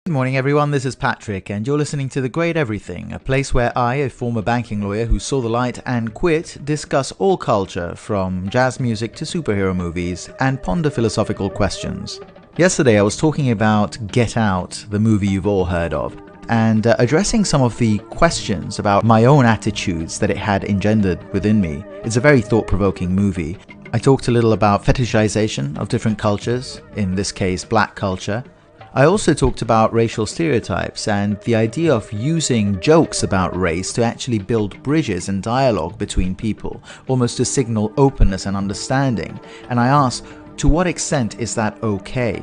Good morning everyone, this is Patrick and you're listening to The Great Everything, a place where I, a former banking lawyer who saw the light and quit, discuss all culture from jazz music to superhero movies and ponder philosophical questions. Yesterday I was talking about Get Out, the movie you've all heard of, and addressing some of the questions about my own attitudes that it had engendered within me. It's a very thought-provoking movie. I talked a little about fetishization of different cultures, in this case black culture. I also talked about racial stereotypes and the idea of using jokes about race to actually build bridges and dialogue between people, almost to signal openness and understanding. And I asked, to what extent is that okay?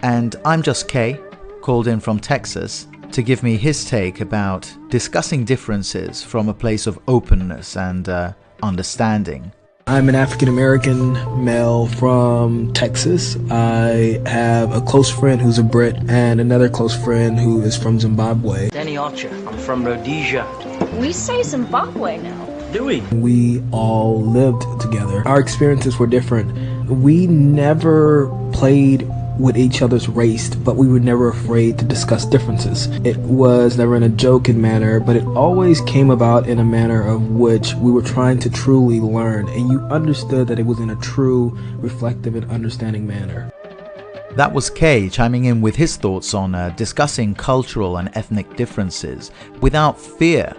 And I'm Just Kay, called in from Texas, to give me his take about discussing differences from a place of openness and understanding. I'm an African-American male from Texas. I have a close friend who's a Brit and another close friend who is from Zimbabwe. Danny Archer, I'm from Rhodesia. We say Zimbabwe now. Do we? We all lived together. Our experiences were different. We never played with each other's race, but we were never afraid to discuss differences. It was never in a joking manner, but it always came about in a manner of which we were trying to truly learn, and you understood that it was in a true, reflective, and understanding manner. That was Kay chiming in with his thoughts on discussing cultural and ethnic differences without fear.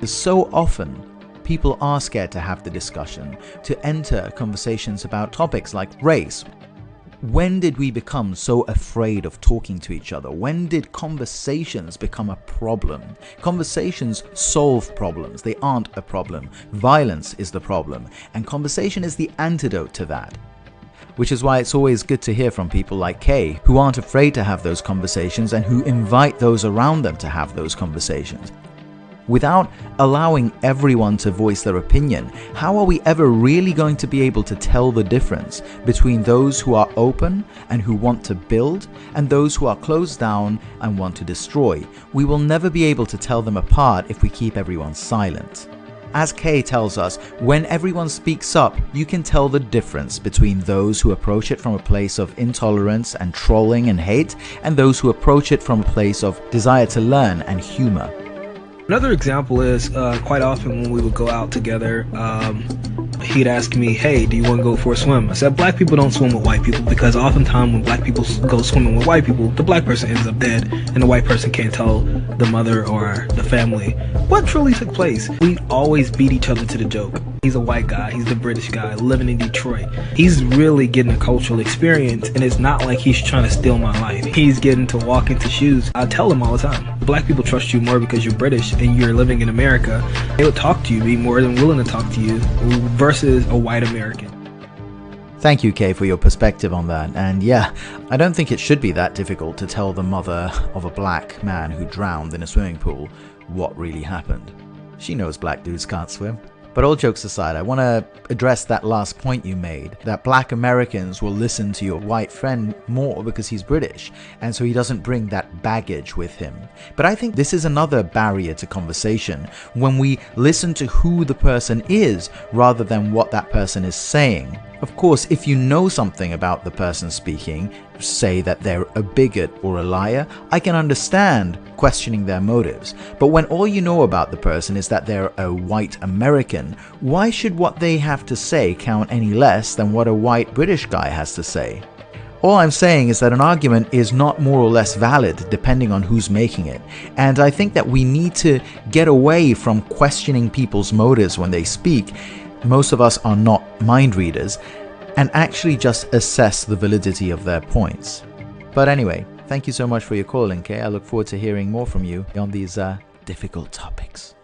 So often, people are scared to have the discussion, to enter conversations about topics like race. When did we become so afraid of talking to each other? When did conversations become a problem? Conversations solve problems. They aren't a problem. Violence is the problem, and conversation is the antidote to that. Which is why it's always good to hear from people like Kay, who aren't afraid to have those conversations and who invite those around them to have those conversations. Without allowing everyone to voice their opinion, how are we ever really going to be able to tell the difference between those who are open and who want to build and those who are closed down and want to destroy? We will never be able to tell them apart if we keep everyone silent. As Kay tells us, when everyone speaks up, you can tell the difference between those who approach it from a place of intolerance and trolling and hate and those who approach it from a place of desire to learn and humor. Another example is quite often when we would go out together, he'd ask me, hey, do you want to go for a swim? I said, black people don't swim with white people because oftentimes when black people go swimming with white people, the black person ends up dead and the white person can't tell the mother or the family what truly took place. We always beat each other to the joke. He's a white guy, he's the British guy living in Detroit. He's really getting a cultural experience, and it's not like he's trying to steal my life. He's getting to walk into shoes. I tell him all the time, black people trust you more because you're British and you're living in America. They would talk to you, be more than willing to talk to you versus a white American. Thank you, Kay, for your perspective on that. And yeah, I don't think it should be that difficult to tell the mother of a black man who drowned in a swimming pool what really happened. She knows black dudes can't swim. But all jokes aside, I want to address that last point you made, that black Americans will listen to your white friend more because he's British, and so he doesn't bring that baggage with him. But I think this is another barrier to conversation, when we listen to who the person is rather than what that person is saying. Of course, if you know something about the person speaking, say that they're a bigot or a liar, I can understand questioning their motives. But when all you know about the person is that they're a white American, why should what they have to say count any less than what a white British guy has to say? All I'm saying is that an argument is not more or less valid depending on who's making it. And I think that we need to get away from questioning people's motives when they speak. Most of us are not mind readers, and actually just assess the validity of their points. But anyway, thank you so much for your call, Kay. I look forward to hearing more from you on these difficult topics.